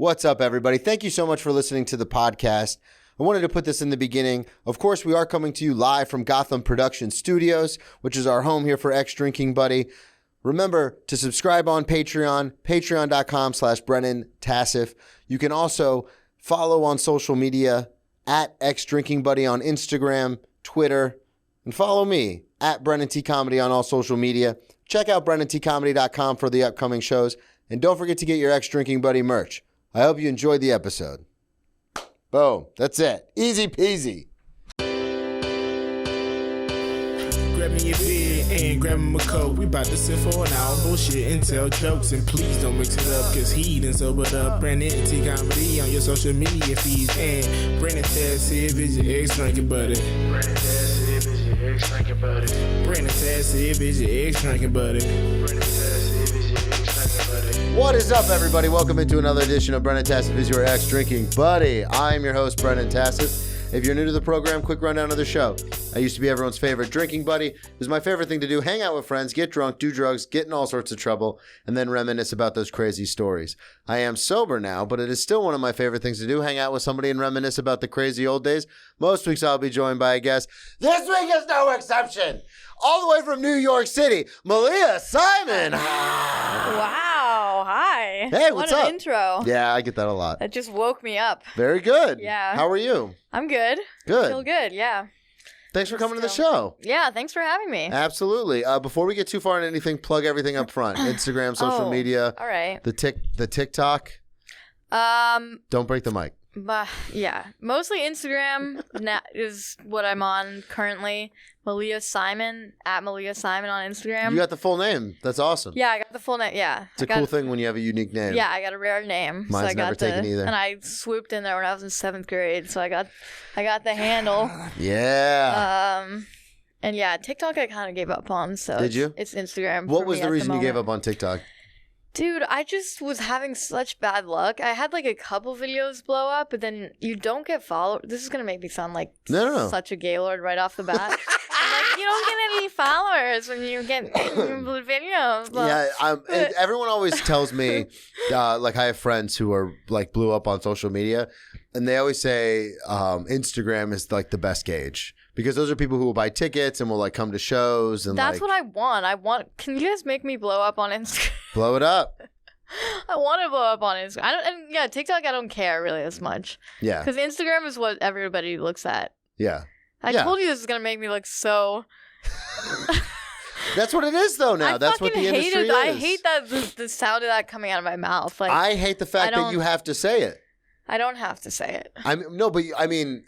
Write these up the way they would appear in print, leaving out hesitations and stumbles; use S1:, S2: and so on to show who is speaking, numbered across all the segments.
S1: What's up, everybody? Thank you so much for listening to the podcast. I wanted to put this in the beginning. Of course, we are coming to you live from Gotham Production Studios, which is our home here for X Drinking Buddy. Remember to subscribe on Patreon, patreon.com/Brennan Tassif. You can also follow on social media at X Drinking Buddy on Instagram, Twitter, and follow me at Brennan T Comedy on all social media. Check out BrennanTComedy.com for the upcoming shows. And don't forget to get your X Drinking Buddy merch. I hope you enjoyed the episode. Boom. That's it. Easy peasy.
S2: Grab me a beer and grab me a coke. We about to sit for an hour, bullshit and tell jokes. And please don't mix it up, cause he done sobered up. Brennan T Comedy on your social media feeds. And Brennan Tassif is your ex drinking buddy. Brennan Tassif is your ex drinking buddy. Brennan Tassif is your ex drinking buddy. Brennan Tassif is your ex drinking buddy.
S1: What is up, everybody? Welcome into another edition of Brennan Tassif is your X Drinking Buddy. I'm your host, Brennan Tassif. If you're new to the program, quick rundown of the show. I used to be everyone's favorite drinking buddy. It was my favorite thing to do, hang out with friends, get drunk, do drugs, get in all sorts of trouble, and then reminisce about those crazy stories. I am sober now, but it is still one of my favorite things to do, hang out with somebody and reminisce about the crazy old days. Most weeks I'll be joined by a guest. This week is no exception. All the way from New York City, Malia Simon.
S3: Wow. Hi.
S1: Hey, what's up?
S3: What an intro.
S1: Yeah, I get that a lot.
S3: That just woke me up.
S1: Very good.
S3: Yeah.
S1: How are you?
S3: I'm good.
S1: Good.
S3: Feel good, yeah.
S1: Thanks for coming to the show.
S3: Yeah, thanks for having me.
S1: Absolutely. Before we get too far into anything, plug everything up front. Instagram, social media.
S3: All right.
S1: The TikTok. Don't break the mic.
S3: Yeah. Mostly Instagram is what I'm on currently. Malia Simon, at Malia Simon on Instagram.
S1: You got the full name. That's awesome.
S3: Yeah, I got the full name. Yeah.
S1: It's a cool thing when you have a unique name.
S3: Yeah, I got a rare name.
S1: Mine's
S3: so I
S1: never
S3: got
S1: taken either.
S3: And I swooped in there when I was in 7th grade, so I got the handle.
S1: Yeah.
S3: And yeah, TikTok I kind of gave up on, so
S1: Did you?
S3: It's Instagram.
S1: What was the reason you gave up on TikTok?
S3: Dude, I just was having such bad luck. I had like a couple videos blow up, but then you don't get followers. This is going to make me sound like such a gaylord right off the bat. I'm like, you don't get any followers when you get videos.
S1: Yeah, everyone always tells me, like I have friends who are like blew up on social media, and they always say Instagram is like the best gauge. Because those are people who will buy tickets and will like come to shows and
S3: that's what I want. Can you guys make me blow up on Instagram?
S1: Blow it up.
S3: I want to blow up on Instagram. TikTok I don't care really as much.
S1: Yeah.
S3: Because Instagram is what everybody looks at.
S1: Yeah.
S3: I told you this is gonna make me look so.
S1: That's what it is though now. That's what the industry is.
S3: I hate that the sound of that coming out of my mouth. Like
S1: I hate the fact that you have to say it.
S3: I don't have to say it.
S1: I mean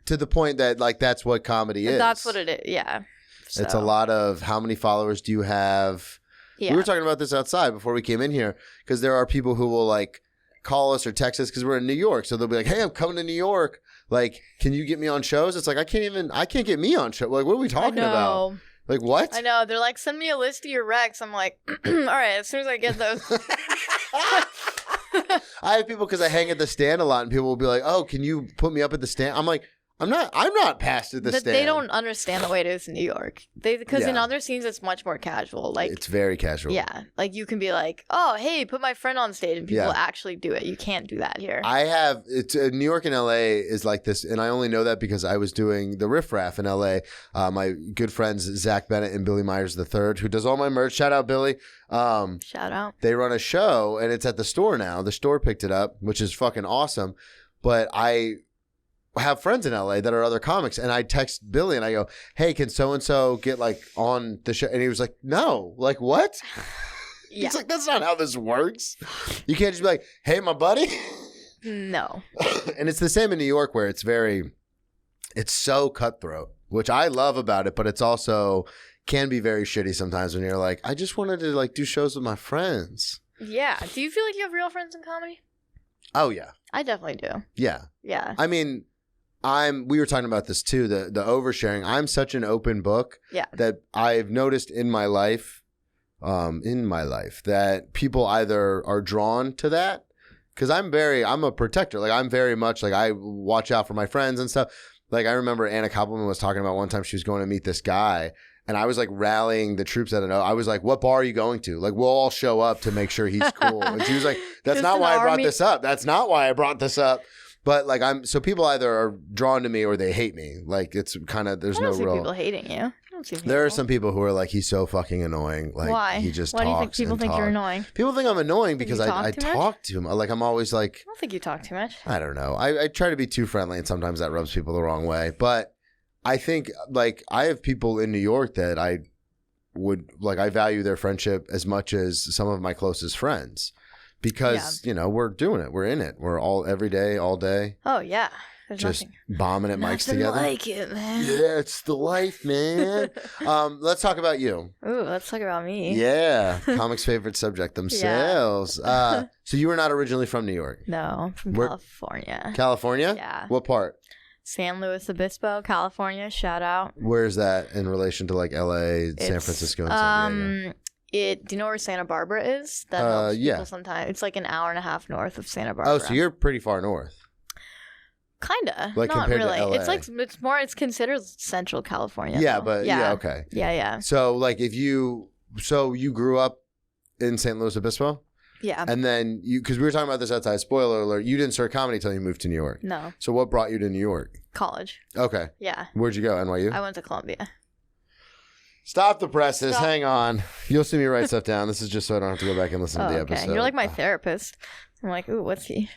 S1: to the point that like that's what comedy is.
S3: That's what it is. Yeah. So.
S1: It's a lot of how many followers do you have? Yeah. We were talking about this outside before we came in here because there are people who will like call us or text us because we're in New York. So they'll be like, "Hey, I'm coming to New York. Like, can you get me on shows?" It's like I can't get me on show. Like, what are we talking about? Like what?
S3: I know. They're like, "Send me a list of your recs." I'm like, "All right, as soon as I get those."
S1: I have people because I hang at the stand a lot, and people will be like, "Oh, can you put me up at the stand?" I'm like, I'm not past at the stand.
S3: They don't understand the way it is in New York. Because in other scenes it's much more casual. Like
S1: it's very casual.
S3: Yeah, like you can be like, "Oh, hey, put my friend on stage," and people actually do it. You can't do that here.
S1: New York and LA is like this, and I only know that because I was doing the Riff Raff in LA. My good friends Zach Bennett and Billy Myers III, who does all my merch. Shout out Billy.
S3: Shout out.
S1: They run a show, and it's at the store now. The store picked it up, which is fucking awesome. But I have friends in LA that are other comics, and I text Billy and I go, "Hey, can so and so get like on the show?" And he was like, "No, like what?" Yeah. He's like, "That's not how this works. You can't just be like, hey, my buddy."
S3: No.
S1: And it's the same in New York where it's so cutthroat, which I love about it, but it's also can be very shitty sometimes when you're like, I just wanted to like do shows with my friends.
S3: Yeah. Do you feel like you have real friends in comedy?
S1: Oh yeah.
S3: I definitely do.
S1: Yeah.
S3: Yeah.
S1: I mean, we were talking about this too, the oversharing. I'm such an open book that I've noticed in my life that people either are drawn to that because I'm a protector. Like I'm very much like I watch out for my friends and stuff. Like I remember Anna Koppelman was talking about one time she was going to meet this guy And I was like rallying the troops. I don't know. I was like, what bar are you going to? Like, we'll all show up to make sure he's cool. And she was like, that's not why I brought this up. That's not why I brought this up. But like, so people either are drawn to me or they hate me. Like, it's kind of, there's no real. I don't see people
S3: hating you. I don't see people.
S1: There are some people who are like, he's so fucking annoying. Like,
S3: why?
S1: He just
S3: Why
S1: talks.
S3: Why do you think people think you're annoying?
S1: People think I'm annoying because I talk to him. Like, I'm always like.
S3: I don't think you talk too much.
S1: I don't know. I try to be too friendly, and sometimes that rubs people the wrong way. But I think, like, I have people in New York that I value their friendship as much as some of my closest friends because, we're doing it. We're in it. We're all every day, all day.
S3: Oh, yeah. There's
S1: just bombing at mics together.
S3: Like it, man.
S1: Yeah, it's the life, man. Let's talk about you.
S3: Ooh, let's talk about me.
S1: Yeah. Comics' favorite subject themselves. So you were not originally from New York?
S3: No, I'm from California.
S1: California?
S3: Yeah.
S1: What part?
S3: San Luis Obispo, California. Shout out.
S1: Where's that in relation to like LA, San Francisco, and San Diego?
S3: Do you know where Santa Barbara is? That helps people sometimes. It's like an hour and a half north of Santa Barbara.
S1: Oh, so you're pretty far north.
S3: Kinda.
S1: Like
S3: not
S1: compared
S3: really.
S1: to LA.
S3: It's considered Central California.
S1: Yeah,
S3: though.
S1: but yeah, okay.
S3: Yeah.
S1: So like you grew up in San Luis Obispo?
S3: Yeah.
S1: And then because we were talking about this outside, spoiler alert, you didn't start comedy until you moved to New York.
S3: No.
S1: So what brought you to New York?
S3: College.
S1: Okay.
S3: Yeah.
S1: Where'd you go? NYU?
S3: I went to Columbia.
S1: Stop the presses. Stop. Hang on. You'll see me write stuff down. This is just so I don't have to go back and listen to the episode.
S3: You're like my therapist. I'm like, ooh, what's he?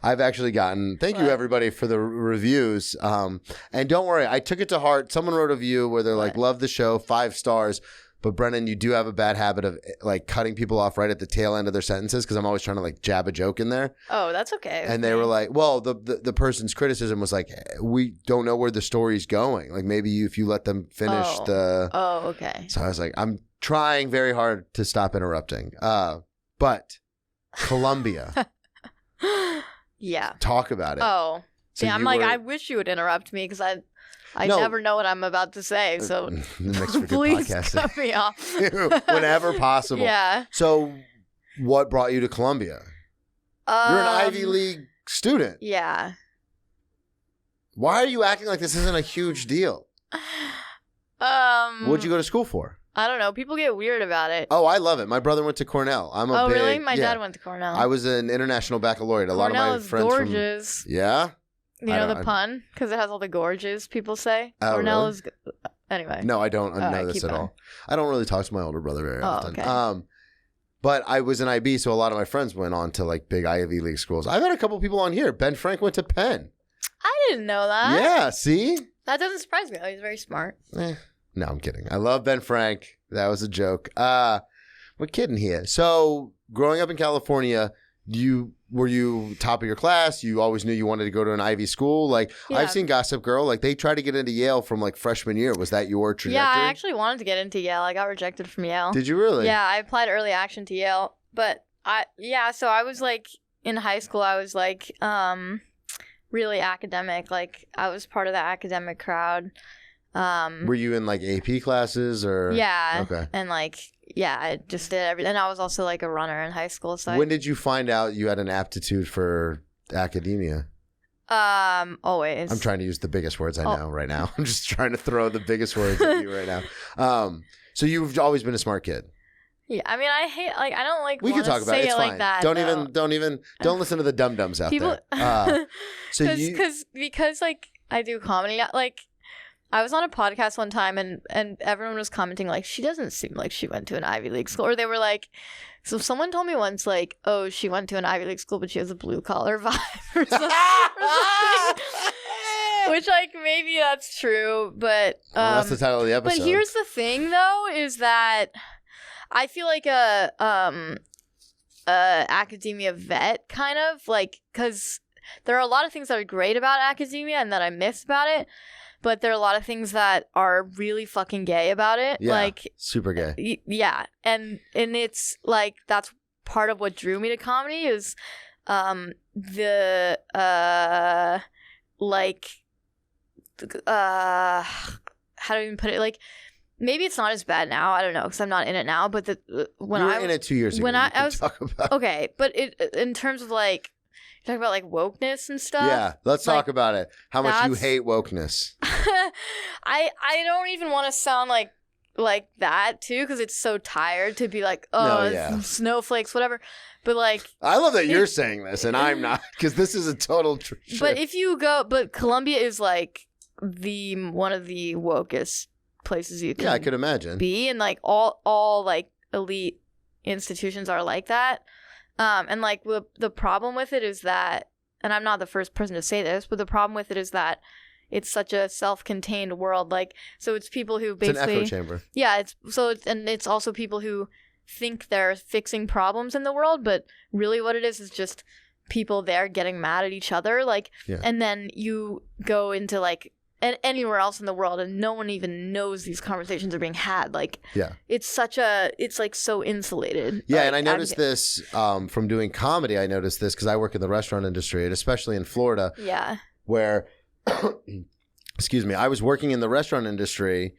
S1: I've actually gotten, thank you everybody for the reviews. And don't worry, I took it to heart. Someone wrote a review where they're like, love the show, 5 stars. But Brennan, you do have a bad habit of like cutting people off right at the tail end of their sentences because I'm always trying to like jab a joke in there.
S3: Oh, that's okay.
S1: And they were like, well, the person's criticism was like, we don't know where the story's going. Like maybe if you let them finish the.
S3: Oh, okay.
S1: So I was like, I'm trying very hard to stop interrupting. But Columbia.
S3: Yeah.
S1: Talk about it.
S3: Oh. So yeah, I'm like, I wish you would interrupt me because I never know what I'm about to say, so please cut me off.
S1: Whenever possible.
S3: Yeah.
S1: So what brought you to Columbia? You're an Ivy League student.
S3: Yeah.
S1: Why are you acting like this isn't a huge deal? What'd you go to school for?
S3: I don't know. People get weird about it.
S1: Oh, I love it. My brother went to Cornell.
S3: Really? My dad went to Cornell.
S1: I was an international baccalaureate. A lot of my friends
S3: gorgeous.
S1: Yeah?
S3: You know the pun? Because it has all the gorges people say. Cornell is... Anyway.
S1: No, I don't know this at all. I don't really talk to my older brother very often.
S3: Okay.
S1: But I was in IB, so a lot of my friends went on to like big Ivy League schools. I've had a couple people on here. Ben Frank went to Penn.
S3: I didn't know that.
S1: Yeah, see?
S3: That doesn't surprise me, though. He's very smart.
S1: No, I'm kidding. I love Ben Frank. That was a joke. We're kidding here. So, growing up in California, were you top of your class? You always knew you wanted to go to an Ivy school? Like, yeah. I've seen Gossip Girl. Like, they tried to get into Yale from, like, freshman year. Was that your trajectory?
S3: Yeah, I actually wanted to get into Yale. I got rejected from Yale.
S1: Did you really?
S3: Yeah, I applied early action to Yale. But, so I was, like, in high school, I was, like, really academic. Like, I was part of the academic crowd.
S1: Were you in like AP classes or?
S3: Yeah.
S1: Okay.
S3: And like, yeah, I just did everything. And I was also like a runner in high school. So
S1: when did you find out you had an aptitude for academia?
S3: Always.
S1: I'm trying to use the biggest words I know right now. I'm just trying to throw the biggest words at you right now. So you've always been a smart kid.
S3: Yeah, I mean, I hate like I don't like.
S1: We can talk about it. It's fine.
S3: Like that,
S1: don't listen to the dum dums out there.
S3: Because like I do comedy. Like I was on a podcast one time and everyone was commenting like she doesn't seem like she went to an Ivy League school, or they were like, so someone told me once like, oh, she went to an Ivy League school but she has a blue collar vibe or something. Which, like, maybe that's true, but
S1: that's the title of the episode.
S3: But here's the thing, though, is that I feel like a academia vet, kind of, like, because there are a lot of things that are great about academia and that I miss about it, but there are a lot of things that are really fucking gay about it.
S1: Yeah,
S3: like
S1: super gay.
S3: Yeah, and it's, like, that's part of what drew me to comedy is how do I even put it? Like, maybe it's not as bad now. I don't know because I'm not in it now. But when
S1: you were in it 2 years ago.
S3: When I was
S1: talk about.
S3: Okay, but in terms of like talk about like wokeness and stuff.
S1: Yeah, let's talk about it. How much you hate wokeness.
S3: I don't even want to sound like that too, because it's so tired to be like, snowflakes, whatever. But like,
S1: I love that you're saying this and I'm not, because this is a total shift.
S3: But Columbia is like one of the wokest places you can.
S1: Yeah, I could imagine.
S3: Be, and like all like elite institutions are like that. And like the problem with it is that, and I'm not the first person to say this, but the problem with it is that it's such a self-contained world. Like, so it's people who basically,
S1: it's an echo chamber.
S3: Yeah, it's also people who think they're fixing problems in the world, but really what it is just people there getting mad at each other. Like, and then you go into like anywhere else in the world and no one even knows these conversations are being had. Like, it's like so insulated.
S1: Yeah, like, and I noticed this from doing comedy. I noticed this because I work in the restaurant industry, and especially in Florida.
S3: Yeah.
S1: Where, excuse me, I was working in the restaurant industry,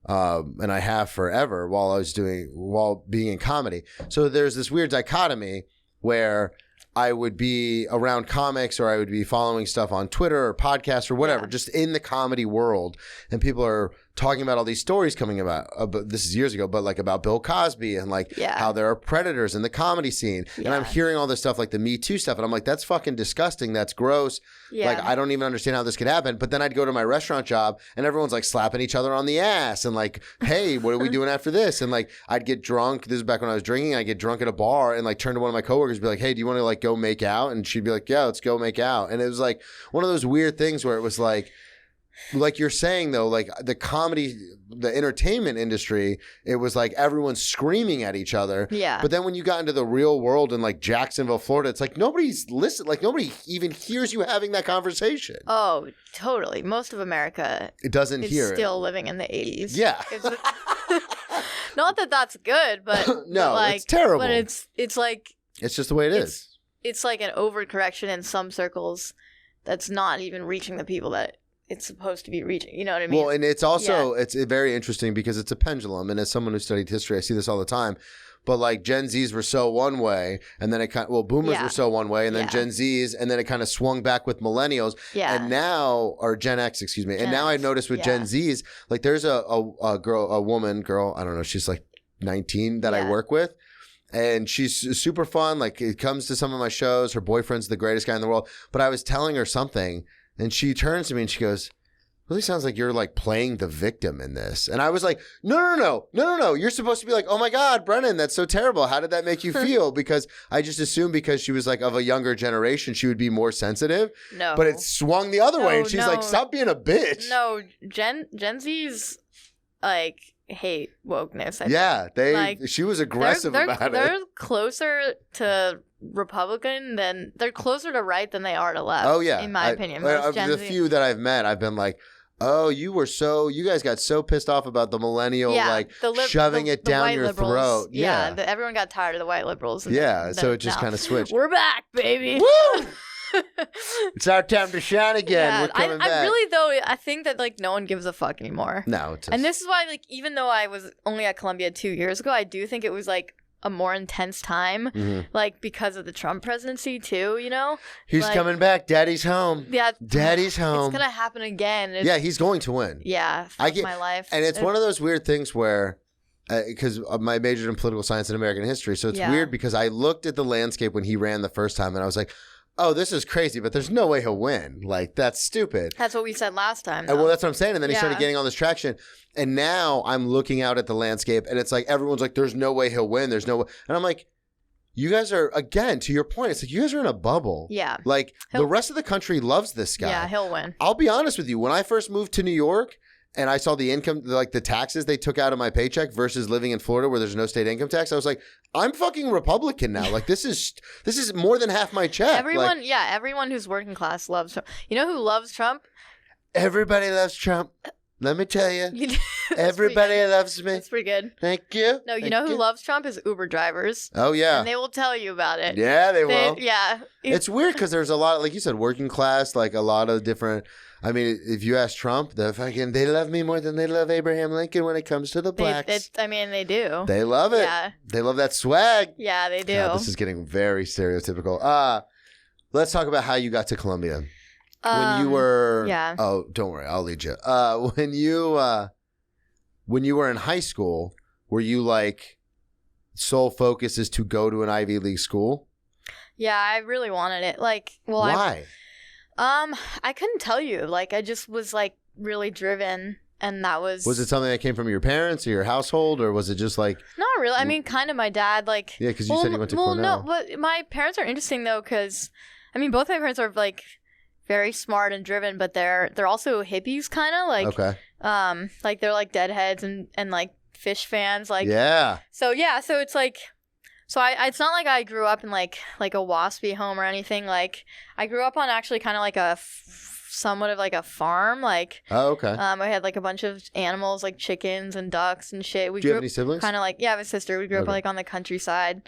S1: and I have forever while being in comedy. So there's this weird dichotomy where I would be around comics or I would be following stuff on Twitter or podcasts or whatever, just in the comedy world. And people are talking about all these stories coming about this is years ago, but like about Bill Cosby and like how there are predators in the comedy scene. And I'm hearing all this stuff like the Me Too stuff. And I'm like, that's fucking disgusting. That's gross. Yeah. Like, I don't even understand how this could happen. But then I'd go to my restaurant job and everyone's like slapping each other on the ass and like, hey, what are we doing after this? And like, I'd get drunk. This is back when I was drinking. I'd get drunk at a bar and like turn to one of my coworkers and be like, hey, do you want to like go make out? And she'd be like, yeah, let's go make out. And it was like one of those weird things where it was like you're saying though, like the comedy, the entertainment industry, it was like everyone's screaming at each other. Yeah. But then when you got into the real world in like Jacksonville, Florida, it's like nobody's listening. Like nobody even hears you having that conversation.
S3: Oh, totally. Most of America is still living in the 80s.
S1: Yeah.
S3: Not that that's good, but
S1: no,
S3: like,
S1: it's terrible.
S3: But it's like
S1: it's just the way it is.
S3: It's like an overcorrection in some circles that's not even reaching the people that it's supposed to be reaching. You know what I mean?
S1: Well, and it's also, it's very interesting because it's a pendulum. And as someone who studied history, I see this all the time. But like Gen Zs were so one way, and then boomers were so one way, and then Gen Zs, and then it kind of swung back with millennials. Yeah. And now, or Gen X, excuse me. And now I noticed with Gen Zs, like there's a woman, I don't know, she's like 19 that I work with. And she's super fun. Like it comes to some of my shows. Her boyfriend's the greatest guy in the world. But I was telling her something. And she turns to me and she goes, really sounds like you're like playing the victim in this. And I was like, no. You're supposed to be like, oh my God, Brennan, that's so terrible. How did that make you feel? Because I just assumed because she was like of a younger generation, she would be more sensitive. No. But it swung the other way. And she's like, stop being a bitch.
S3: No, Gen Z's like hate wokeness.
S1: She was aggressive about it.
S3: They're closer to Republican they're closer to right than they are to left.
S1: Oh yeah,
S3: in my opinion.
S1: The few that I've met, I've been like, oh, you guys got so pissed off about the millennial shoving it down your throat.
S3: Yeah, everyone got tired of the white liberals.
S1: So it just kind of switched.
S3: We're back, baby.
S1: Woo! It's our time to shine again.
S3: Yeah,
S1: we're coming back.
S3: I really though I think that like no one gives a fuck anymore.
S1: No,
S3: and this is why like even though I was only at Columbia 2 years ago, I do think it was like a more intense time, like because of the Trump presidency too. You know,
S1: he's like, coming back. Daddy's home.
S3: Yeah,
S1: Daddy's home.
S3: It's gonna happen again.
S1: He's going to win.
S3: Yeah, my life.
S1: And it's one of those weird things where. Because my majored in political science and American history, so it's weird because I looked at the landscape when he ran the first time, and I was like, oh, this is crazy, but there's no way he'll win. Like, that's stupid.
S3: That's what we said last time.
S1: Well, that's what I'm saying. And then he started getting all this traction. And now I'm looking out at the landscape, and it's like everyone's like, there's no way he'll win. There's no way. And I'm like, you guys are, again, to your point, it's like you guys are in a bubble. Yeah. Like, the rest of the country loves this guy.
S3: Yeah, he'll win.
S1: I'll be honest with you. When I first moved to New York, and I saw the income, like the taxes they took out of my paycheck versus living in Florida where there's no state income tax. I was like, I'm fucking Republican now. Like this is more than half my check.
S3: Everyone who's working class loves Trump. You know who loves Trump?
S1: Everybody loves Trump. Let me tell you, everybody loves me.
S3: That's pretty good.
S1: Thank you.
S3: No, you know who loves Trump is Uber drivers.
S1: Oh, yeah.
S3: And they will tell you about it.
S1: Yeah, they will.
S3: Yeah.
S1: It's weird because there's a lot, like you said, working class, like a lot of different. I mean, if you ask Trump, they love me more than they love Abraham Lincoln when it comes to the blacks.
S3: They do.
S1: They love it. Yeah. They love that swag.
S3: Yeah, they do.
S1: God, this is getting very stereotypical. let's talk about how you got to Columbia. When you were,
S3: yeah.
S1: Oh, don't worry, I'll lead you. When you were in high school, were you like sole focus is to go to an Ivy League school?
S3: Yeah, I really wanted it. Like, well,
S1: why?
S3: I couldn't tell you. Like, I just was like really driven, and that was.
S1: Was it something that came from your parents or your household, or was it just like?
S3: Not really. I mean, kind of my dad. Like.
S1: Yeah, because you said you went to Cornell.
S3: No, but my parents are interesting though, because, I mean, both my parents are like very smart and driven, but they're also hippies, kind of like.
S1: Okay.
S3: Like they're like Deadheads and like Fish fans, like.
S1: Yeah.
S3: So it's like. So it's not like I grew up in like a waspy home or anything. Like I grew up on actually kind of like somewhat of like a farm. Like
S1: okay.
S3: I had like a bunch of animals like chickens and ducks and shit.
S1: Do you have any siblings?
S3: Kind of like I have a sister. We grew up like on the countryside.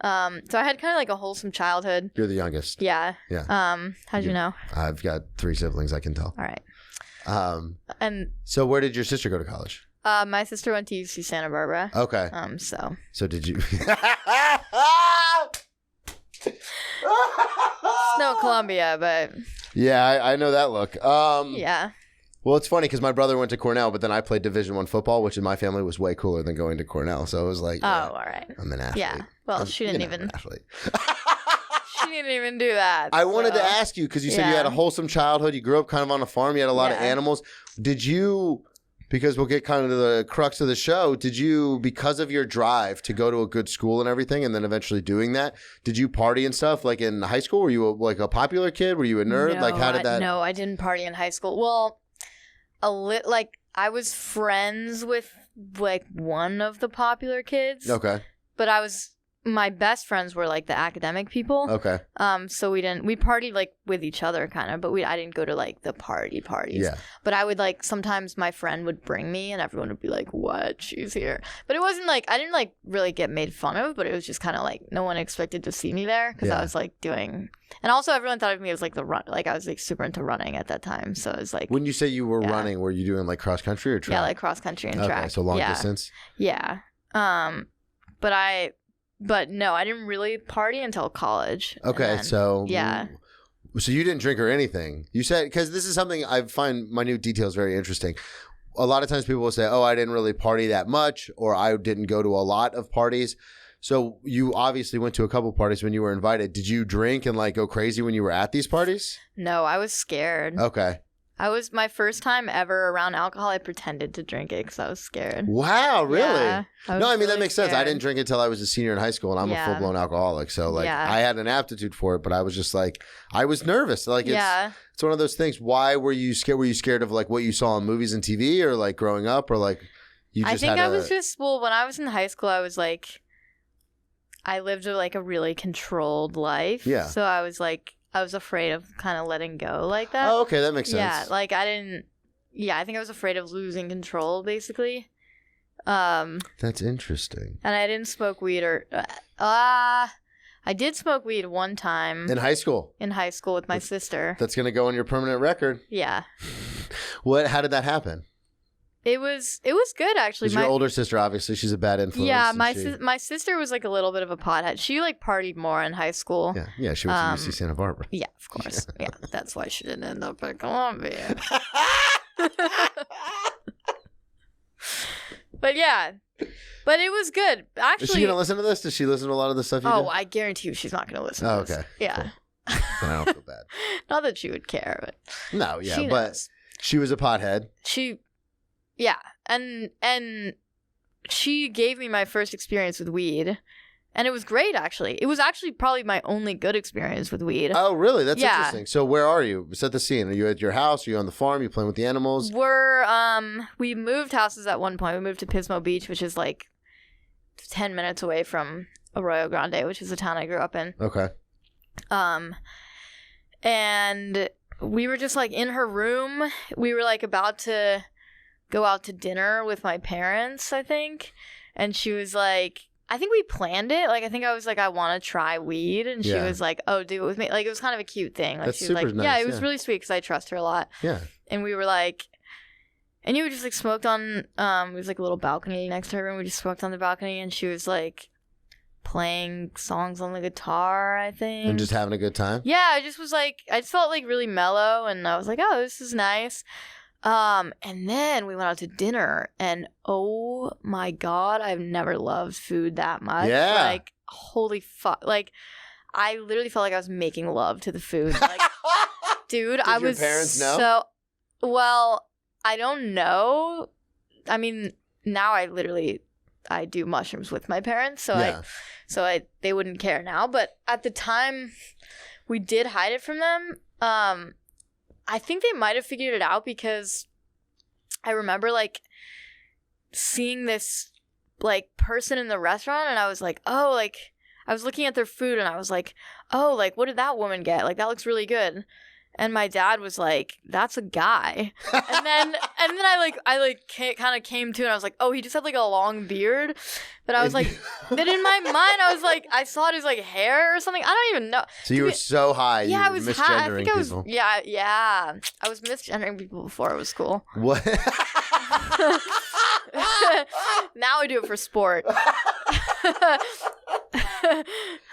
S3: So I had kind of like a wholesome childhood.
S1: You're the youngest.
S3: Yeah.
S1: Yeah.
S3: How'd you know?
S1: I've got 3 siblings. I can tell.
S3: All right.
S1: And so where did your sister go to college?
S3: My sister went to UC Santa Barbara.
S1: Okay. So did you?
S3: It's no Columbia, but.
S1: Yeah, I know that look.
S3: Yeah.
S1: Well, it's funny because my brother went to Cornell, but then I played Division I football, which in my family was way cooler than going to Cornell. So it was like,
S3: all right.
S1: I'm an athlete.
S3: Yeah. Well, she didn't even.
S1: I'm an athlete.
S3: She didn't even do that.
S1: I wanted to ask you because you said you had a wholesome childhood. You grew up kind of on a farm. You had a lot of animals. Did you? Because we'll get kind of to the crux of the show. Did you, because of your drive to go to a good school and everything, and then eventually doing that, did you party and stuff like in high school? Were you like a popular kid? Were you a nerd?
S3: No,
S1: like how did that?
S3: No, I didn't party in high school. Well, like I was friends with like one of the popular kids.
S1: Okay. But
S3: my best friends were like the academic people.
S1: Okay.
S3: So we partied like with each other kind of, but I didn't go to like the parties.
S1: Yeah.
S3: But I would like, sometimes my friend would bring me and everyone would be like, what? She's here. But it wasn't like, I didn't like really get made fun of, but it was just kind of like no one expected to see me there because I was like doing, and also everyone thought of me as like like I was like super into running at that time. So it was like.
S1: When you say you were running, were you doing like cross country or track?
S3: Yeah, like cross country and track.
S1: Okay, so long distance?
S3: Yeah. But no, I didn't really party until college.
S1: Okay, so
S3: yeah.
S1: So you didn't drink or anything. You said, because this is something I find minute details very interesting. A lot of times people will say, oh, I didn't really party that much, or I didn't go to a lot of parties. So you obviously went to a couple parties when you were invited. Did you drink and like go crazy when you were at these parties?
S3: No, I was scared.
S1: Okay.
S3: I was my first time ever around alcohol. I pretended to drink it because I was scared.
S1: Wow, really?
S3: Yeah,
S1: no, I mean,
S3: really
S1: that makes sense.
S3: scared.
S1: I didn't drink until I was a senior in high school, and I'm a full-blown alcoholic. So, like, I had an aptitude for it, but I was just like, I was nervous. Like, it's one of those things. Why were you scared? Were you scared of, like, what you saw on movies and TV, or, like, growing up, or, like, you just
S3: I was just, well, when I was in high school, I was, like, I lived, like, a really controlled life.
S1: Yeah.
S3: So I was, like, I was afraid of kind of letting go like that.
S1: Oh, okay. That makes sense.
S3: Yeah, like I didn't. Yeah, I think I was afraid of losing control, basically.
S1: That's interesting.
S3: And I didn't smoke weed I did smoke weed one time.
S1: In high school?
S3: In high school with my sister.
S1: That's going to go on your permanent record.
S3: Yeah.
S1: How did that happen?
S3: It was good, actually.
S1: Your older sister, obviously, she's a bad influence.
S3: Yeah, my sister was like a little bit of a pothead. She like partied more in high school.
S1: Yeah, she went to UC Santa Barbara.
S3: Yeah, of course. Yeah, that's why she didn't end up at Columbia. But yeah, but it was good. Actually,
S1: is she gonna listen to this? Does she listen to a lot of the stuff you do?
S3: I guarantee you, she's not gonna listen.
S1: Oh,
S3: to this.
S1: okay.
S3: Yeah.
S1: Cool. Then I don't feel bad.
S3: Not that she would care, but
S1: no, yeah,
S3: she
S1: but
S3: knows.
S1: She was a pothead.
S3: Yeah, and she gave me my first experience with weed, and it was great. Actually, it was actually probably my only good experience with weed.
S1: Oh, really? That's interesting. So, where are you? Set the scene. Are you at your house? Are you on the farm? Are you playing with the animals?
S3: We moved houses at one point. We moved to Pismo Beach, which is like 10 minutes away from Arroyo Grande, which is the town I grew up in.
S1: Okay.
S3: And we were just like in her room. We were like about to go out to dinner with my parents, I think. And she was like, I think we planned it. Like, I think I was like, I want to try weed. And she was like, oh, do it with me. Like, it was kind of a cute thing. Like,
S1: That's
S3: she was
S1: super
S3: like,
S1: nice,
S3: yeah, it was really sweet because I trust her a lot.
S1: Yeah.
S3: And we were like, and you just like smoked on, it was like a little balcony next to her room. We just smoked on the balcony. And she was like, playing songs on the guitar, I think.
S1: And just having a good time?
S3: Yeah, I just felt like really mellow, and I was like, oh, this is nice. And then we went out to dinner, and oh my God, I've never loved food that much.
S1: Yeah.
S3: Like, holy fuck. Like, I literally felt like I was making love to the food. Like, dude,
S1: Did
S3: I
S1: your
S3: was
S1: parents know?
S3: Well, I don't know. I mean, now I do mushrooms with my parents, so they wouldn't care now. But at the time, we did hide it from them. I think they might have figured it out because I remember like seeing this like person in the restaurant, and I was like, oh, like I was looking at their food, and I was like, oh, like what did that woman get? Like that looks really good. And my dad was like, "That's a guy." And then I kind of came to, and I was like, "Oh, he just had like a long beard." But I was like, then in my mind, I was like, I saw it as like hair or something. I don't even know.
S1: So you were so high.
S3: Yeah,
S1: you
S3: I
S1: were
S3: was
S1: misgendering
S3: high. I think I was.
S1: people.
S3: Yeah. I was misgendering people before it was cool.
S1: What?
S3: Now I do it for sport.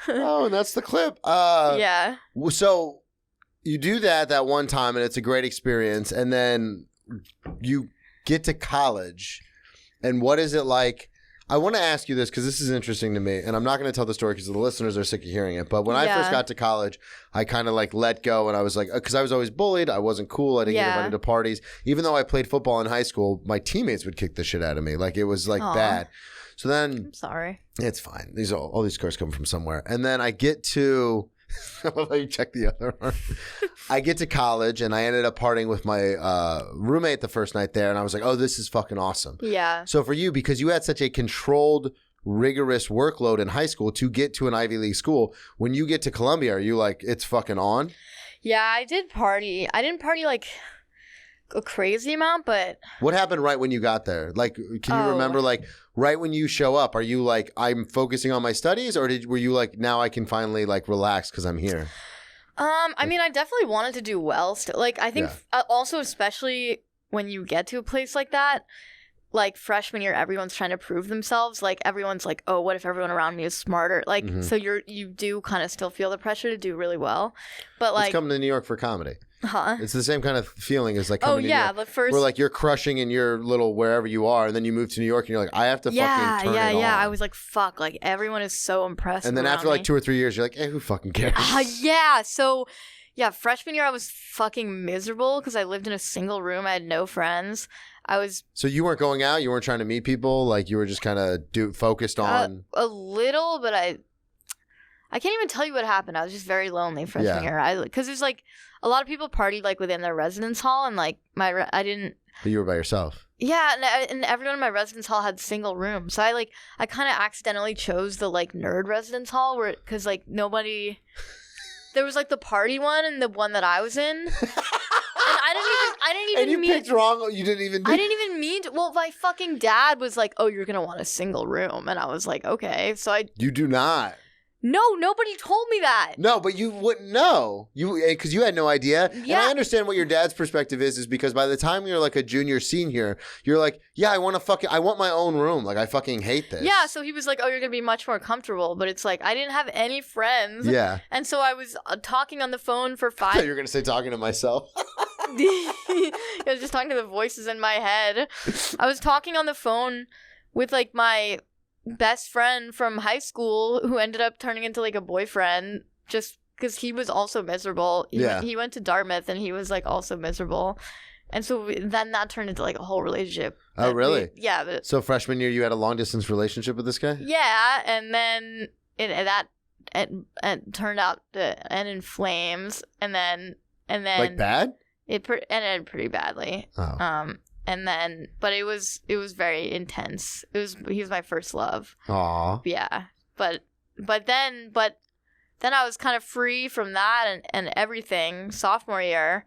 S1: Oh, and that's the clip.
S3: Yeah.
S1: So you do that one time, and it's a great experience, and then you get to college, and what is it like? I want to ask you this because this is interesting to me, and I'm not going to tell the story because the listeners are sick of hearing it, but when I first got to college, I kind of like let go, and I was like, because I was always bullied, I wasn't cool, I didn't get invited to parties. Even though I played football in high school, my teammates would kick the shit out of me. Like, it was like bad. So then...
S3: I'm sorry.
S1: It's fine. All these scars come from somewhere. And then I get to... I love how you check the other arm. I get to college, and I ended up partying with my roommate the first night there, and I was like, oh, this is fucking awesome.
S3: Yeah.
S1: So for you, because you had such a controlled, rigorous workload in high school to get to an Ivy League school, when you get to Columbia, are you like, it's fucking on?
S3: Yeah, I did party. I didn't party like a crazy amount, but...
S1: What happened right when you got there? Like, can you remember, like, right when you show up, are you like, I'm focusing on my studies, or were you like, now I can finally like relax because I'm here?
S3: I mean, I definitely wanted to do well still. Like, I think also, especially when you get to a place like that, like freshman year, everyone's trying to prove themselves. Like, everyone's like, oh, what if everyone around me is smarter? Like, so you do kind of still feel the pressure to do really well. But like,
S1: let's come to New York for comedy.
S3: Huh?
S1: It's the same kind of feeling as like coming to New York.
S3: The first...
S1: Where like you're crushing in your little wherever you are, and then you move to New York, and you're like, I have to fucking turn it on.
S3: I was like, fuck, like everyone is so impressed.
S1: And then after like 2 or 3 years, you're like, who fucking cares?
S3: So freshman year I was fucking miserable because I lived in a single room. I had no friends. So you weren't going out? You weren't trying to meet people? Like you were just kind of focused on... a little, but I can't even tell you what happened. I was just very lonely freshman year. Because there's like a lot of people partied like within their residence hall, and like I didn't.
S1: But you were by yourself. Yeah,
S3: and everyone in my residence hall had single rooms. So I kind of accidentally chose the like nerd residence hall because like nobody. There was like the party one and the one that I was in. And I didn't even
S1: and you
S3: meet...
S1: picked wrong. You didn't even...
S3: I didn't even mean to... Well, my fucking dad was like, oh, you're going to want a single room. And I was like, okay. So
S1: You do not.
S3: No, nobody told me that.
S1: No, but you wouldn't know. Because you had no idea.
S3: Yeah.
S1: And I understand what your dad's perspective is because by the time you're like a junior, senior, you're like, yeah, I want my own room. Like, I fucking hate this.
S3: Yeah, so he was like, oh, you're going to be much more comfortable. But it's like, I didn't have any friends.
S1: Yeah.
S3: And so I was talking on the phone for 5...
S1: I thought you were going to say talking to myself.
S3: I was just talking to the voices in my head. I was talking on the phone with like my best friend from high school who ended up turning into like a boyfriend just because he was also miserable. He went to Dartmouth and he was like also miserable. And so then that turned into like a whole relationship.
S1: Oh, really?
S3: Yeah.
S1: So freshman year, you had a long distance relationship with this guy?
S3: Yeah. And then it turned out to end in flames. And then
S1: like bad?
S3: It ended pretty badly.
S1: Oh.
S3: And then, but it was very intense. He was my first love.
S1: Aw.
S3: Yeah. But then I was kind of free from that and everything sophomore year.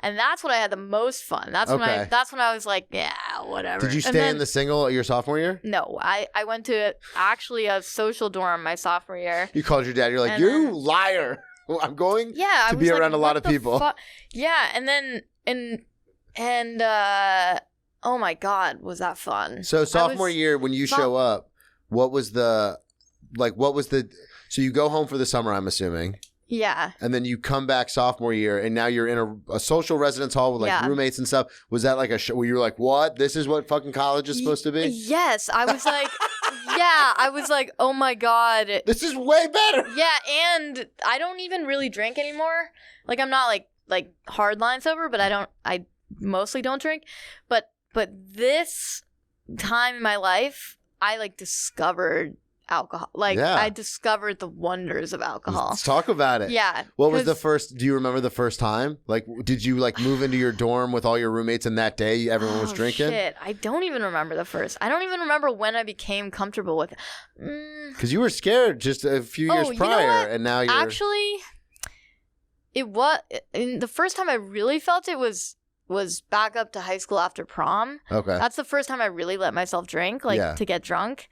S3: And that's when I had the most fun. That's when I was like, yeah, whatever.
S1: Did you stay in the single your sophomore year?
S3: No, I went to actually a social dorm my sophomore year.
S1: You called your dad. You're like, you liar. I'm going to be around a lot of people.
S3: Yeah. And then, oh my God, was that fun.
S1: So sophomore year, when you show up, what was the like, what was the... So you go home for the summer, I'm assuming.
S3: Yeah.
S1: And then you come back sophomore year, and now you're in a social residence hall with like roommates and stuff. Was that like a show where you were like, what? This is what fucking college is supposed to be?
S3: Yes. I was like, I was like, oh my God.
S1: This is way better.
S3: Yeah. And I don't even really drink anymore. Like, I'm not like hardline sober, but I mostly don't drink. But this time in my life, I like discovered alcohol. Like, I discovered the wonders of alcohol.
S1: Let's talk about it.
S3: Yeah.
S1: What was the first, do you remember the first time? Like, did you like move into your dorm with all your roommates and that day everyone was drinking?
S3: Shit. I don't even remember the first. I don't even remember when I became comfortable with it.
S1: Because you were scared just a few years prior, and now you're...
S3: Actually, it was... the first time I really felt it was back up to high school after prom.
S1: Okay.
S3: That's the first time I really let myself drink, like, to get drunk.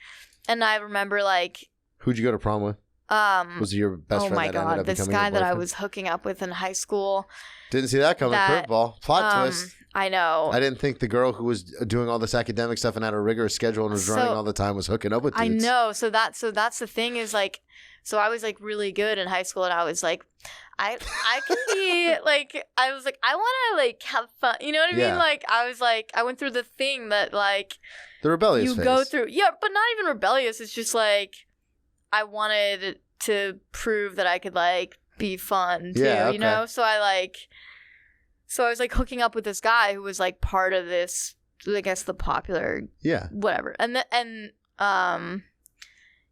S3: And I remember, like...
S1: Who'd you go to prom with? Was it your best friend?
S3: Oh my God, this guy that I was hooking up with in high school.
S1: Didn't see that coming. Curveball. Plot twist.
S3: I know.
S1: I didn't think the girl who was doing all this academic stuff and had a rigorous schedule and was running all the time was hooking up with dudes.
S3: I know. So that's the thing is, like... So I was like really good in high school, and I was like, I can be like, I was like, I want to like have fun. You know what I mean? Like, I was like, I went through the thing that like
S1: the rebellious phase.
S3: Go through. Yeah, but not even rebellious. It's just like I wanted to prove that I could like be fun too. You know? So I was like hooking up with this guy who was like part of this, I guess, the popular whatever. And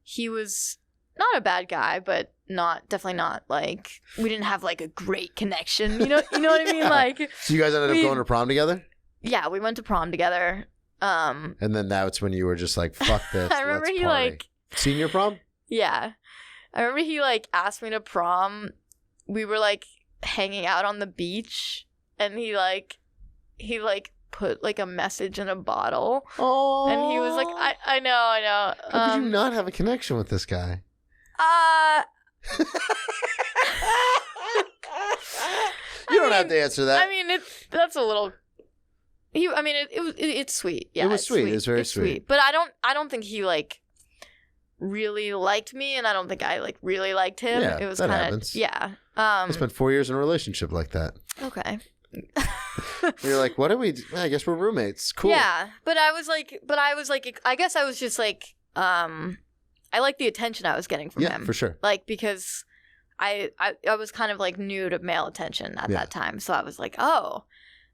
S3: he was not a bad guy, but definitely not like, we didn't have like a great connection. You know what I mean? Like,
S1: so you guys ended up going to prom together?
S3: Yeah, we went to prom together.
S1: And then that's when you were just like, fuck this.
S3: I remember he
S1: party.
S3: like
S1: senior prom?
S3: Yeah. I remember he like asked me to prom. We were like hanging out on the beach, and he put like a message in a bottle. Oh. And he was like, I know.
S1: How could you not have a connection with this guy? You don't have to answer that.
S3: I mean, that's a little. It's sweet. Yeah,
S1: it was sweet. It was very sweet.
S3: But I don't think he like really liked me, and I don't think I like really liked him.
S1: Yeah,
S3: it was
S1: kind of I spent 4 years in a relationship like that.
S3: Okay.
S1: You're like, what do we do? I guess we're roommates. Cool.
S3: Yeah, but I was like, I guess I was just like, I liked the attention I was getting from him.
S1: Yeah, for sure.
S3: Like, because I was kind of like new to male attention at that time, so I was like, oh,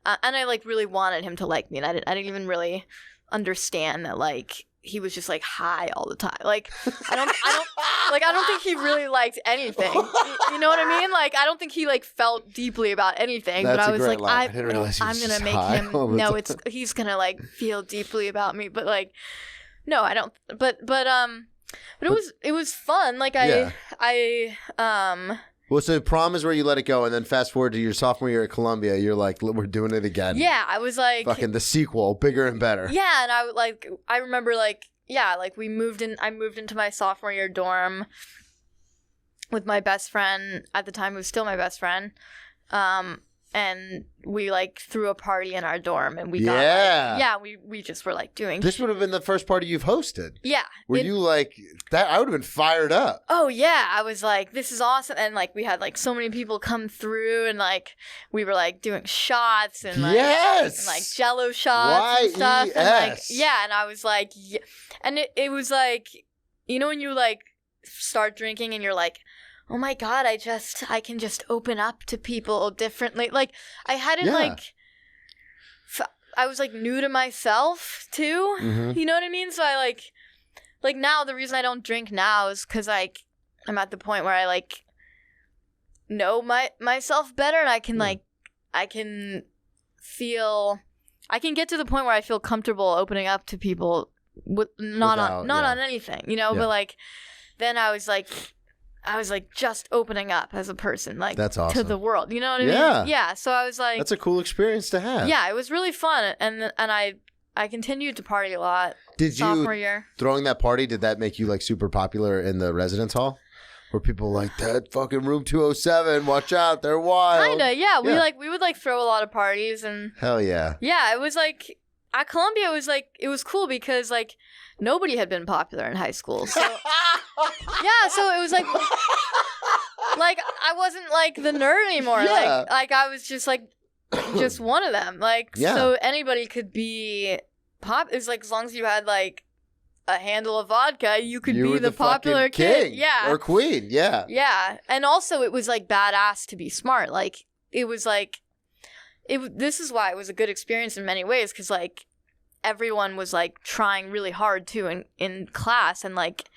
S3: and I like really wanted him to like me, and I didn't even really understand that like he was just like high all the time. Like I don't think he really liked anything. You know what I mean? Like I don't think he like felt deeply about anything.
S1: That's
S3: but I was like,
S1: I didn't realize he was
S3: I'm gonna make
S1: high
S3: him. No, he's gonna like feel deeply about me. But like, no, I don't. But it was fun. Like
S1: Well, so prom is where you let it go, and then fast forward to your sophomore year at Columbia, you're like, we're doing it again.
S3: Yeah, I was like...
S1: Fucking the sequel, bigger and better.
S3: Yeah, and I remember like, yeah, like I moved into my sophomore year dorm with my best friend at the time, who was still my best friend. And we like threw a party in our dorm, and we got we just were like doing.
S1: This would have been the first party you've hosted.
S3: Yeah.
S1: Were you like that? I would have been fired up.
S3: Oh yeah, I was like, this is awesome, and like we had like so many people come through, and like we were like doing shots and like and, like Jello shots and stuff, and like and I was like, and it was like, you know when you like start drinking and you're like, oh my God, I can just open up to people differently. Like, I hadn't, I was, like, new to myself, too. Mm-hmm. You know what I mean? So I, like, now, the reason I don't drink now is because, like, I'm at the point where I, like, know myself better, and I can, like, I can get to the point where I feel comfortable opening up to people not on anything, you know? But, like, then I was, like, just opening up as a person, like,
S1: that's awesome.
S3: To the world. You know what I mean? Yeah. So I was like...
S1: That's a cool experience to have.
S3: Yeah, it was really fun. And I continued to party a lot.
S1: Did
S3: sophomore
S1: you...
S3: year.
S1: Throwing that party, did that make you, like, super popular in the residence hall? Where people were like, that fucking room 207, watch out, they're wild.
S3: Kinda, yeah. We would, like, throw a lot of parties and...
S1: Hell yeah.
S3: Yeah, it was, like... at Columbia, it was cool because like nobody had been popular in high school. So yeah, so it was like I wasn't like the nerd anymore.
S1: Yeah.
S3: Like I was just like just one of them. Like so anybody could be pop. It was like as long as you had like a handle of vodka, you could be the popular kid. Yeah.
S1: Or queen. Yeah.
S3: Yeah. And also it was like badass to be smart. Like it was like this is why it was a good experience in many ways, because like everyone was like trying really hard too in class, and like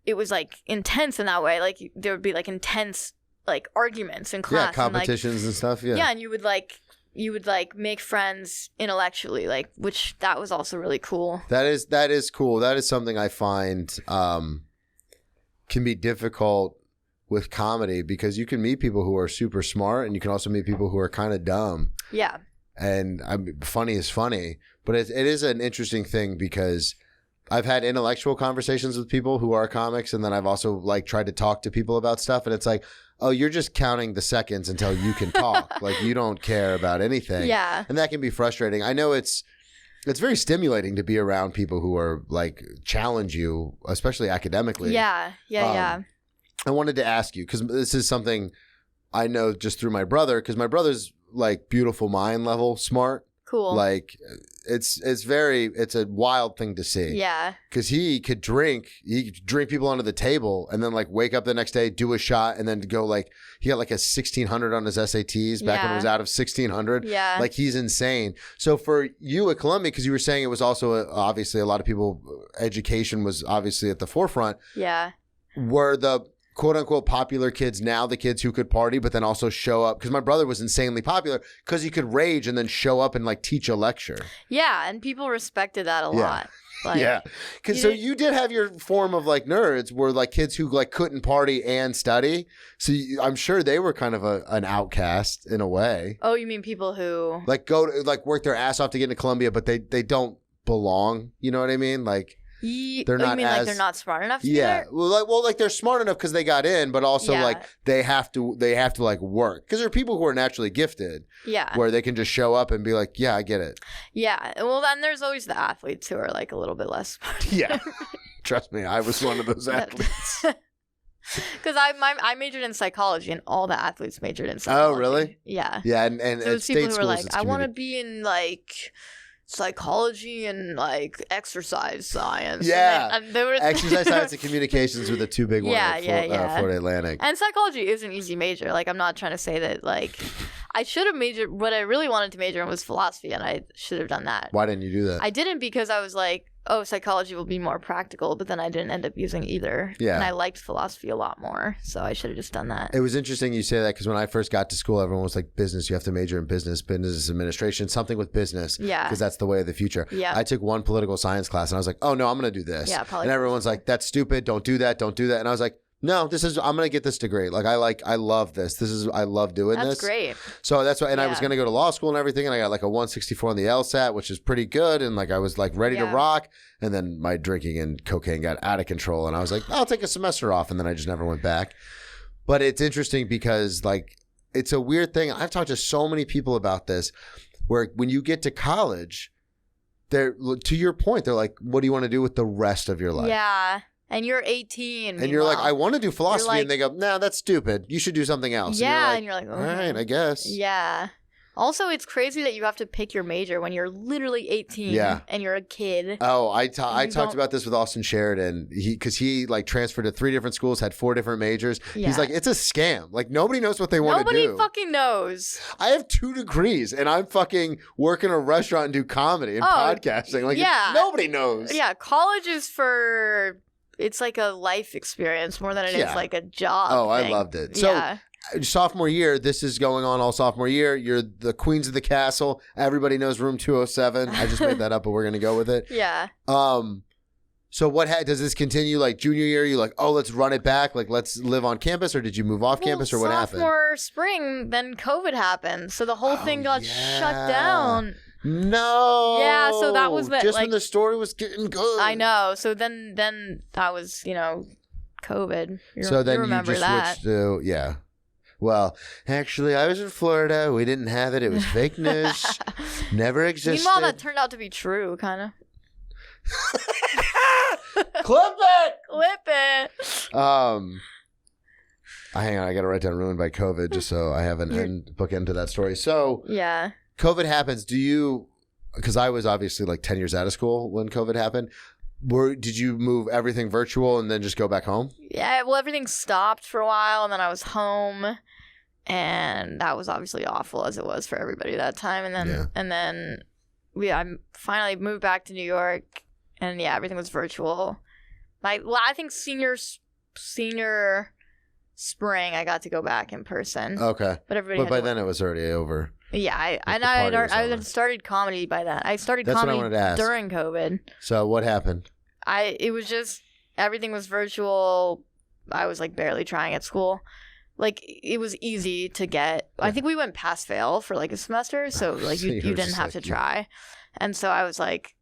S3: it was like intense in that way. Like there would be like intense like arguments in class.
S1: Yeah, competitions and stuff. Yeah.
S3: Yeah, and you would like make friends intellectually, like, which that was also really cool.
S1: That is cool. That is something I find can be difficult with comedy, because you can meet people who are super smart and you can also meet people who are kind of dumb.
S3: Yeah.
S1: And funny is funny, but it is an interesting thing, because I've had intellectual conversations with people who are comics, and then I've also like tried to talk to people about stuff, and it's like, oh, you're just counting the seconds until you can talk. Like you don't care about anything.
S3: Yeah.
S1: And that can be frustrating. I know it's very stimulating to be around people who are like challenge you, especially academically.
S3: Yeah. Yeah.
S1: I wanted to ask you, because this is something I know just through my brother, because my brother's like beautiful mind level smart.
S3: Cool.
S1: Like it's a wild thing to see.
S3: Yeah.
S1: Because he could drink people under the table and then like wake up the next day, do a shot, and then go like, he got like a 1600 on his SATs back when it was out of 1600.
S3: Yeah.
S1: Like he's insane. So for you at Columbia, because you were saying it was also obviously a lot of people, education was obviously at the forefront.
S3: Yeah.
S1: Were the quote unquote popular kids now the kids who could party but then also show up? Because my brother was insanely popular because he could rage and then show up and like teach a lecture.
S3: Yeah, and people respected that a lot. Like,
S1: yeah, because so you did have your form of like nerds were like kids who like couldn't party and study. So I'm sure they were kind of an outcast in a way.
S3: Oh, you mean people who
S1: like go to, like work their ass off to get into Columbia, but they don't belong. You know what I mean? Like. They're not,
S3: you mean like they're not smart enough to be
S1: yeah.
S3: there?
S1: Well, like they're smart enough because they got in, but also like they have to like work, because there are people who are naturally gifted.
S3: Yeah.
S1: Where they can just show up and be like, yeah, I get it.
S3: Yeah. Well, then there's always the athletes who are like a little bit less smart.
S1: Yeah. Trust me, I was one of those athletes.
S3: Because I majored in psychology, and all the athletes majored in psychology.
S1: Oh, really?
S3: Yeah.
S1: Yeah, and
S3: so
S1: state
S3: people who were
S1: schools,
S3: like, I want to be in like psychology and like exercise science.
S1: Yeah.
S3: And they were
S1: exercise science and communications were the two big ones at Florida Atlantic.
S3: And psychology is an easy major. Like, I'm not trying to say that like I should have majored. What I really wanted to major in was philosophy, and I should have done that.
S1: Why didn't you do that?
S3: I didn't, because I was like, oh, psychology will be more practical, but then I didn't end up using either.
S1: Yeah.
S3: And I liked philosophy a lot more, so I should have just done that.
S1: It was interesting you say that, because when I first got to school, everyone was like, business, you have to major in business administration, something with business.
S3: Yeah.
S1: Because that's the way of the future.
S3: Yeah.
S1: I took one political science class, and I was like, oh, no, I'm going to do this.
S3: Yeah,
S1: and everyone's like, that's stupid. Don't do that. Don't do that. And I was like, no, I'm going to get this degree. Like, I love this. I love doing this.
S3: That's great.
S1: So that's why, and I was going to go to law school and everything, and I got like a 164 on the LSAT, which is pretty good. And like, I was like ready to rock. And then my drinking and cocaine got out of control. And I was like, I'll take a semester off. And then I just never went back. But it's interesting because like, it's a weird thing. I've talked to so many people about this, where when you get to college, they're, to your point, they're like, what do you want to do with the rest of your life?
S3: Yeah. And you're 18.
S1: And you're like, I want to do philosophy. Like, and they go, nah, that's stupid. You should do something else.
S3: Yeah.
S1: And
S3: you're like,
S1: all right, I guess.
S3: Yeah. Also, it's crazy that you have to pick your major when you're literally 18 and you're a kid.
S1: Oh, I talked about this with Austin Sheridan, because he like transferred to 3 different schools, had 4 different majors. Yeah. He's like, it's a scam. Like, nobody knows what they want to do.
S3: Nobody fucking knows.
S1: I have 2 degrees, and I'm fucking work in a restaurant and do comedy and podcasting. Like, nobody knows.
S3: Yeah, college is for... It's like a life experience more than it is like a job.
S1: Oh, thing. I loved it. So sophomore year, this is going on all sophomore year. You're the queens of the castle. Everybody knows room 207. I just made that up, but we're going to go with it.
S3: Yeah.
S1: So what does this continue like junior year? You like, oh, let's run it back. Like, let's live on campus, or did you move off campus, or what happened?
S3: Sophomore spring, then COVID happened. So the whole thing got shut down.
S1: No.
S3: Yeah, so that was the,
S1: just when the story was getting good.
S3: I know. So then that was, COVID.
S1: So then you just switched to Well, actually, I was in Florida. We didn't have it. It was fake news. Never existed.
S3: Meanwhile, that turned out to be true, kind of.
S1: Clip it!
S3: Clip it!
S1: Hang on. I got to write down ruined by COVID just so I have an bookend to that story. So,
S3: yeah.
S1: COVID happens. Do you, because I was obviously like 10 years out of school when COVID happened. Did you move everything virtual and then just go back home?
S3: Yeah, well, everything stopped for a while, and then I was home, and that was obviously awful as it was for everybody that time. And then I finally moved back to New York, and yeah, everything was virtual. I think senior spring I got to go back in person.
S1: Okay, but by then it was already over.
S3: Yeah, I had started comedy by then. I started comedy during COVID.
S1: So what happened?
S3: It was just everything was virtual. I was like barely trying at school. Like it was easy to get. Yeah. I think we went pass fail for like a semester, so like you didn't have to try. And so I was like,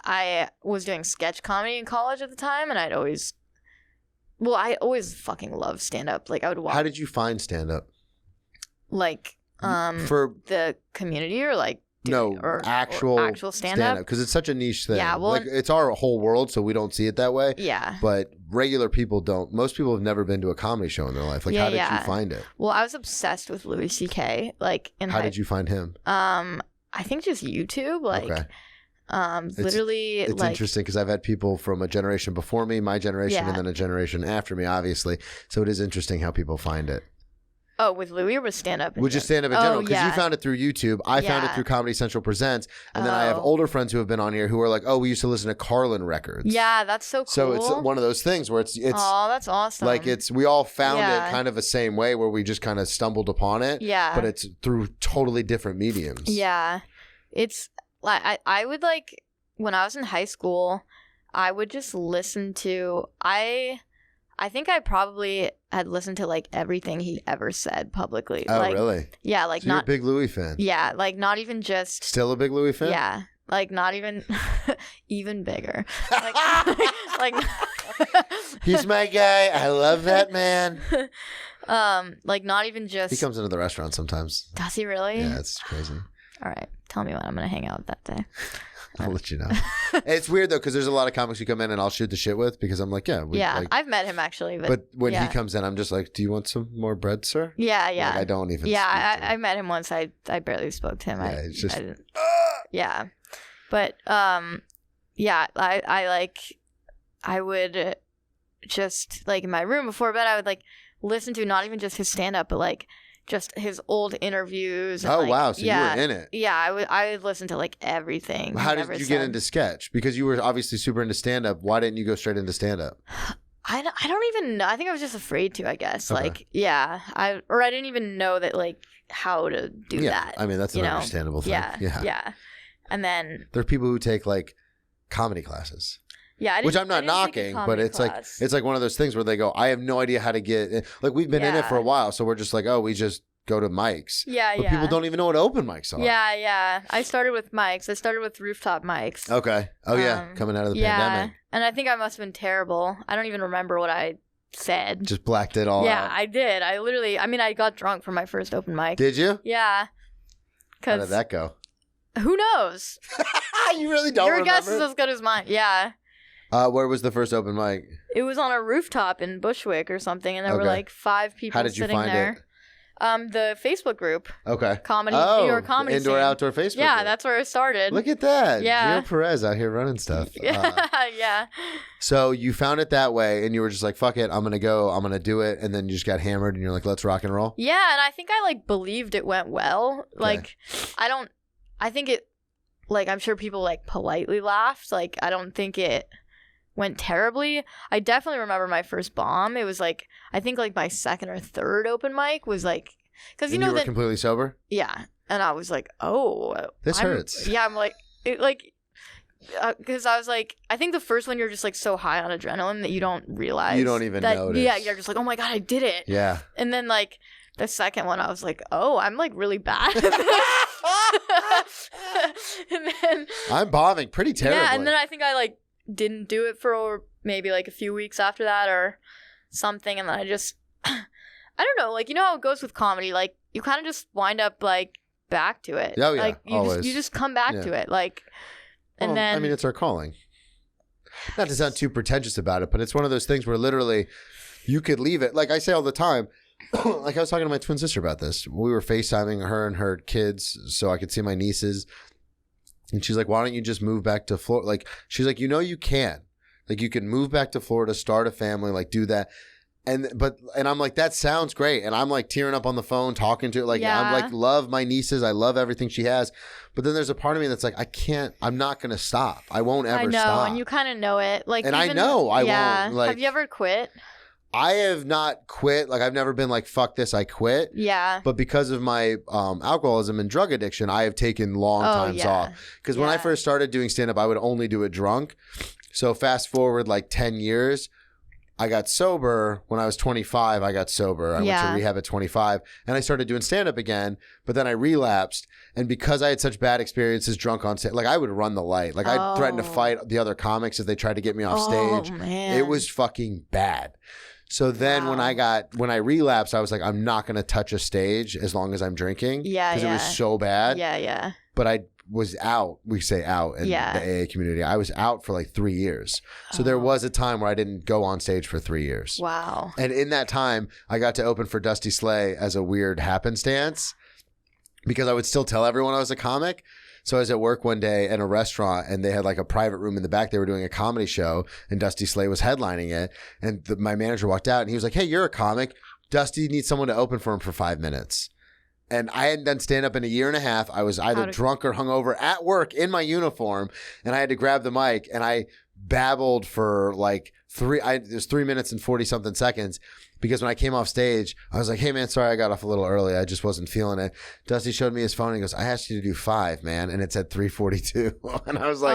S3: I was doing sketch comedy in college at the time, and I always fucking loved stand up. Like I would watch.
S1: How did you find stand up?
S3: Like. For the community or like actual stand-up
S1: because it's such a niche thing.
S3: Yeah, well,
S1: like it's our whole world, so we don't see it that way.
S3: Yeah,
S1: but regular people don't. Most people have never been to a comedy show in their life. Like, how did you find it?
S3: Well, I was obsessed with Louis C.K. Like,
S1: how did you find him?
S3: I think just YouTube. Like, okay. Literally,
S1: it's like, interesting because I've had people from a generation before me, my generation, and then a generation after me, obviously. So it is interesting how people find it.
S3: Oh, with Louis or with stand-up?
S1: With just stand-up in general, because you found it through YouTube. I found it through Comedy Central Presents. And then I have older friends who have been on here who are like, oh, we used to listen to Carlin records.
S3: Yeah, that's so cool.
S1: So it's one of those things where it's
S3: oh, that's awesome.
S1: Like we all found it kind of the same way where we just kind of stumbled upon it.
S3: Yeah.
S1: But it's through totally different mediums.
S3: Yeah. It's like, I would like, when I was in high school, I would just listen to, I think I probably had listened to like everything he'd ever said publicly.
S1: Oh,
S3: like,
S1: really?
S3: Yeah, like
S1: so you're a big Louis fan.
S3: Yeah, like not even just.
S1: Still a big Louis fan?
S3: Yeah, like not even, even bigger. Like
S1: he's my guy. I love that man.
S3: Like not even just.
S1: He comes into the restaurant sometimes.
S3: Does he really?
S1: Yeah, it's crazy.
S3: All right, tell me when I'm gonna hang out that day.
S1: I'll let you know. It's weird though because there's a lot of comics who come in and I'll shoot the shit with because I'm like,
S3: I've met him actually,
S1: but when he comes in, I'm just like, do you want some more bread, sir?
S3: Yeah.
S1: Like, I don't even.
S3: Yeah, I met him once. I barely spoke to him.
S1: Yeah, it's just.
S3: I didn't, yeah, but I would just like in my room before bed, I would like listen to not even just his stand up, but like. Just his old interviews. And
S1: wow! So you were in it.
S3: Yeah, I would listen to like everything.
S1: How did you get into sketch? Because you were obviously super into stand up. Why didn't you go straight into stand up?
S3: I don't even know. I think I was just afraid to. I guess like I didn't even know that like how to do that.
S1: I mean that's an understandable thing.
S3: Yeah. And then
S1: there are people who take like comedy classes.
S3: Yeah,
S1: which I'm not knocking, but it's like one of those things where they go, I have no idea how to get in. Like we've been in it for a while, so we're just like, oh, we just go to mics. But people don't even know what open mics are.
S3: Yeah. I started with mics. I started with rooftop mics.
S1: Okay. Oh yeah, coming out of the pandemic.
S3: And I think I must have been terrible. I don't even remember what I said.
S1: Just blacked it all out.
S3: Yeah, I did. I got drunk for my first open mic.
S1: Did you?
S3: Yeah.
S1: How did that go?
S3: Who knows?
S1: You really don't remember?
S3: Your guess is as good as mine. Yeah.
S1: Where was the first open mic?
S3: It was on a rooftop in Bushwick or something, and there were like 5 people
S1: How did you
S3: sitting
S1: find
S3: there.
S1: It?
S3: The Facebook group.
S1: Okay.
S3: New York comedy
S1: indoor
S3: scene.
S1: outdoor Facebook
S3: Yeah,
S1: group.
S3: That's where it started.
S1: Look at that.
S3: Yeah.
S1: Gio Perez out here running stuff.
S3: Yeah.
S1: So you found it that way, and you were just like, fuck it, I'm going to do it, and then you just got hammered, and you're like, let's rock and roll?
S3: Yeah, and I think I like believed it went well. Okay. Like, I think it, like, I'm sure people like politely laughed. Like, I don't think it went terribly. I definitely remember my first bomb. It was like, I think like my second or third open mic was like, because you were
S1: completely sober?
S3: Yeah. And I was like, oh.
S1: This hurts.
S3: Yeah, I'm like, because I was like, I think the first one you're just like so high on adrenaline that you don't realize.
S1: You don't even notice.
S3: Yeah, you're just like, oh my God, I did it.
S1: Yeah.
S3: And then like the second one, I was like, oh, I'm like really bad at this. And then
S1: I'm bombing pretty terribly.
S3: Yeah, and then I think I like didn't do it for maybe like a few weeks after that or something, and then I I don't know, like, you know how it goes with comedy, like, you kind of just wind up, like, back to it.
S1: Oh, yeah,
S3: like, you just come back to it, like, and then...
S1: I mean, it's our calling. Not to sound too pretentious about it, but it's one of those things where literally you could leave it. Like I say all the time, like I was talking to my twin sister about this. We were FaceTiming her and her kids so I could see my nieces. And she's like, why don't you just move back to Florida? Like, she's like, you can. Like, you can move back to Florida, start a family, like, do that. And I'm like, that sounds great. And I'm like tearing up on the phone, talking to her. Like, I'm like, love my nieces. I love everything she has. But then there's a part of me that's like, I'm not going to stop. I won't ever stop.
S3: I know. And you kind of know it. Like,
S1: and I know I won't. Like,
S3: have you ever quit?
S1: I have not quit. Like, I've never been like, fuck this, I quit.
S3: Yeah.
S1: But because of my alcoholism and drug addiction, I have taken long times off. Because when I first started doing stand-up, I would only do it drunk. So fast forward like 10 years, I got sober when I was 25. I got sober. I went to rehab at 25 and I started doing stand up again, but then I relapsed. And because I had such bad experiences drunk on stage, like I would run the light. Like I threatened to fight the other comics if they tried to get me off stage.
S3: Man.
S1: It was fucking bad. So then when I relapsed, I was like, I'm not going to touch a stage as long as I'm drinking.
S3: Yeah.
S1: Because it was so bad.
S3: Yeah.
S1: But I was out, we say out in the AA community. I was out for like 3 years. So there was a time where I didn't go on stage for 3 years.
S3: Wow.
S1: And in that time, I got to open for Dusty Slay as a weird happenstance because I would still tell everyone I was a comic. So I was at work one day in a restaurant and they had like a private room in the back. They were doing a comedy show and Dusty Slay was headlining it. And my manager walked out and he was like, hey, you're a comic. Dusty needs someone to open for him for 5 minutes. And I hadn't done stand-up in a year and a half. I was either drunk or hungover at work in my uniform, and I had to grab the mic, and I babbled for like it was 3 minutes and 40-something seconds, because when I came off stage, I was like, hey, man, sorry I got off a little early. I just wasn't feeling it. Dusty showed me his phone, and he goes, I asked you to do 5, man, and it said 3:42. And I was like,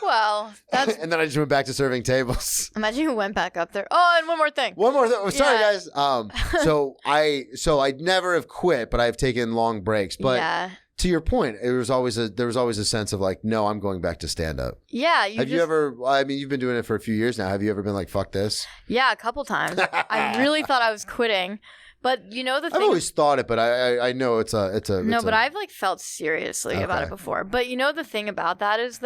S3: Well, that's...
S1: And then I just went back to serving tables.
S3: Imagine you went back up there. Oh, and one more thing.
S1: Sorry, guys. So I never have quit, but I've taken long breaks. But to your point, there was always a sense of like, no, I'm going back to stand up.
S3: Yeah.
S1: You ever? I mean, you've been doing it for a few years now. Have you ever been like, fuck this?
S3: Yeah, a couple times. I really thought I was quitting. But you know the thing,
S1: I've always thought it, but I know it's a
S3: but I've like felt seriously about it before. But you know the thing about that is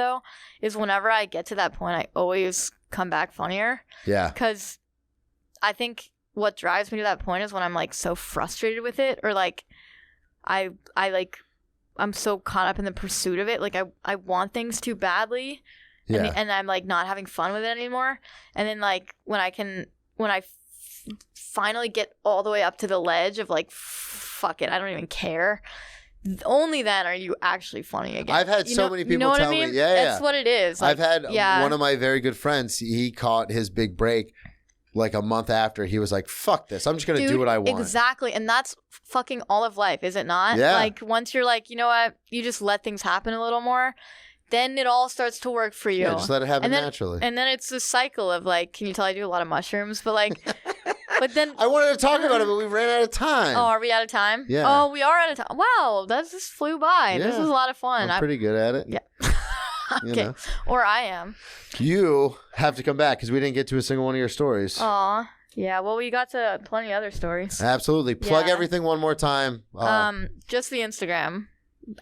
S3: whenever I get to that point, I always come back funnier. Yeah. Because I think what drives me to that point is when I'm like so frustrated with it, or like I'm so caught up in the pursuit of it. Like I want things too badly, and I'm like not having fun with it anymore. And then like when I finally get all the way up to the ledge of like, fuck it, I don't even care. Only then are you actually funny again.
S1: I've had so many people tell me,
S3: that's what it is. Like,
S1: I've had one of my very good friends. He caught his big break like a month after. He was like, fuck this, I'm just gonna do what I want.
S3: Exactly. And that's fucking all of life, is it not? Yeah. Like once you're like, you know what, you just let things happen a little more, then it all starts to work for you.
S1: Yeah, just let it happen naturally.
S3: And then it's a cycle of like, can you tell I do a lot of mushrooms? But like, but then
S1: I wanted to talk about it, but we ran out of time.
S3: Oh, are we out of time?
S1: Yeah.
S3: Oh, we are out of time. Wow, that just flew by. Yeah. This was a lot of fun.
S1: I'm pretty good at it.
S3: Yeah. Okay. You know. Or I am.
S1: You have to come back because we didn't get to a single one of your stories.
S3: Aw. Yeah, well, we got to plenty of other stories.
S1: Absolutely. Plug everything one more time.
S3: Just the Instagram.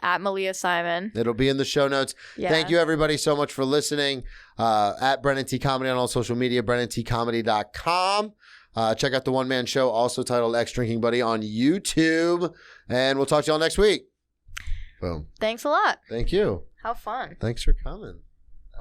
S3: At Malia Simon.
S1: It'll be in the show notes. Yeah. Thank you, everybody, so much for listening. At Brennan T. Comedy on all social media, BrennanTComedy.com. Check out the one-man show, also titled Ex Drinking Buddy, on YouTube. And we'll talk to y'all next week. Boom.
S3: Thanks a lot.
S1: Thank you.
S3: How fun.
S1: Thanks for coming.